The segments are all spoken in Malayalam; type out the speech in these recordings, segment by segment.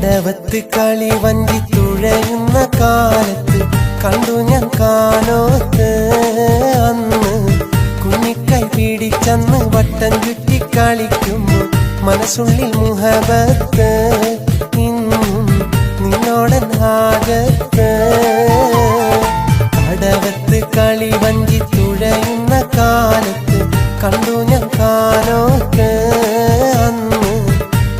കടവത്ത് കളി വഞ്ചി തുഴയുന്ന കാലത്ത് കണ്ടു ഞാൻ കാനോത്ത്. അന്ന് കുഞ്ഞിക്കൈ പിടിച്ചന്ന് വട്ടം ചുറ്റി കളിക്കുമ്പോൾ മനസ്സുള്ളിൽ മുഹബത്ത്. ഇന്നും നിന്നോടൻ ഹാജത്ത്. കടവത്ത് കളി വഞ്ചി തുഴയുന്ന കാലത്ത് കണ്ടു ഞാൻ കാനോത്ത്. അന്ന്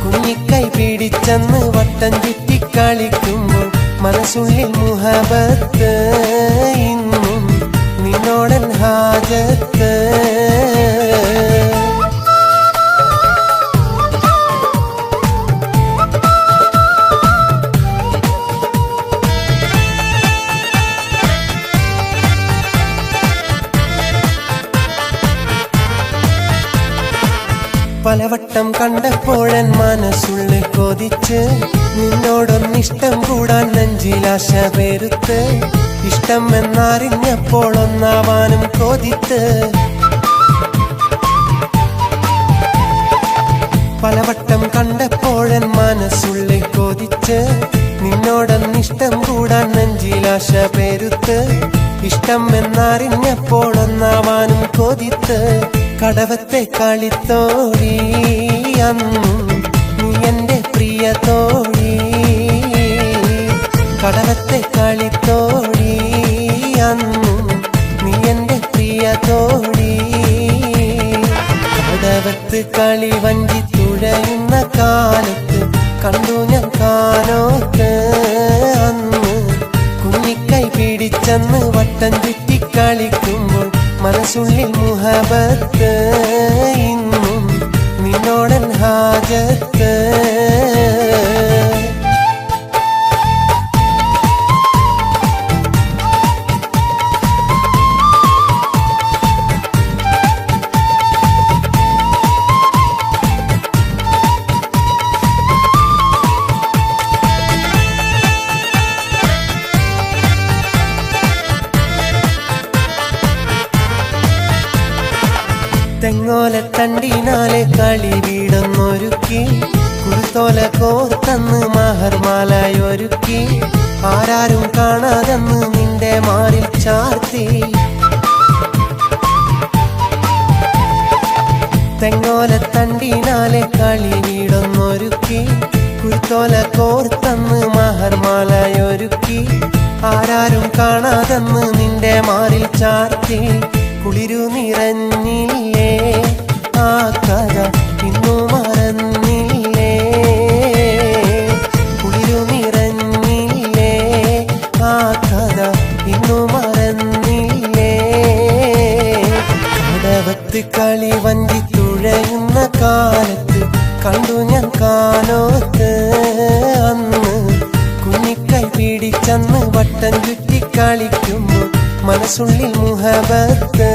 കുഞ്ഞിക്കൈ പിടിച്ചന്ന് വട്ടം ചുറ്റി കളിക്കുമ്പോൾ മനസ്സുള്ളിൽ മുഹബത്ത്. ഇന്നും നിന്നോടൻ ഹാജത്ത്. പലവട്ടം കണ്ടപ്പോഴൻ മനസ്സുള്ളിൽ കൊതിച്ച് നിന്നോടൊന്നിഷ്ടം കൂടാൻ നെഞ്ചിലാശ പെരുത്ത്. ഇഷ്ടം എന്നറിഞ്ഞപ്പോൾ ഒന്നാവാനും കൊതിത്ത്. പലവട്ടം കണ്ടപ്പോഴൻ മനസ്സുള്ളിൽ കൊതിച്ച് നിന്നോടൊന്നിഷ്ടം കൂടാൻ നെഞ്ചിലാശ പെരുത്ത്. ഇഷ്ടം എന്നറിഞ്ഞപ്പോൾ ഒന്നാവാനും കൊതിത്ത്. കടവത്തെ കളിത്തോഴി അന്നും നീ എന്റെ പ്രിയ തോഴി. കടവത്തെ കളിത്തോഴി അന്നും നീ എന്റെ പ്രിയ തോഴി. കടവത്ത് കളി വഞ്ചി തുഴയുന്ന കാലത്ത് കണ്ടു ഞാൻ കാനോത്ത്. അന്ന് കുഞ്ഞിക്കൈ പിടിച്ചന്ന് വട്ടം ചുറ്റി കളിക്കുമ്പോൾ മനസ്സുള്ളിൽ മുഹബത്ത്. ഇന്നും നിന്നോടൻ ഹാജത്ത്. തെങ്ങോല തണ്ടിനാലെ കളി വീടൊന്നൊരുക്കി കുരുത്തോല കോർത്തന്ന് മഹർമാലയൊരുക്കി. ആരാരും കാണാതെന്ന് നിന്റെ മാറിൽ ചാർത്തി. തെങ്ങോല തണ്ടിനാലെ കളി വീടൊന്നൊരുക്കി കുരുത്തോല കോർത്തന്ന് മഹർമാലയൊരുക്കി. ആരാരും കാണാതെന്ന് നിന്റെ മാറിൽ ചാർത്തി. കുളിരു നിറഞ്ഞില്ലേ ആ കഥ ഇന്നു മറന്നില്ലേ. കുളിരു നിറഞ്ഞില്ലേ ആ കഥ ഇന്നു മറന്നില്ലേ. കടവത്ത് കളി വഞ്ചി തുഴയുന്ന കാലത്ത് കണ്ടു ഞാൻ കാനോത്ത്. അന്ന് കുഞ്ഞിക്കൈ പിടിച്ചന്ന് വട്ടം ചുറ്റി കളിക്കുമ്പോൾ മനസ്സുള്ളിൽ മുഹബത്ത്.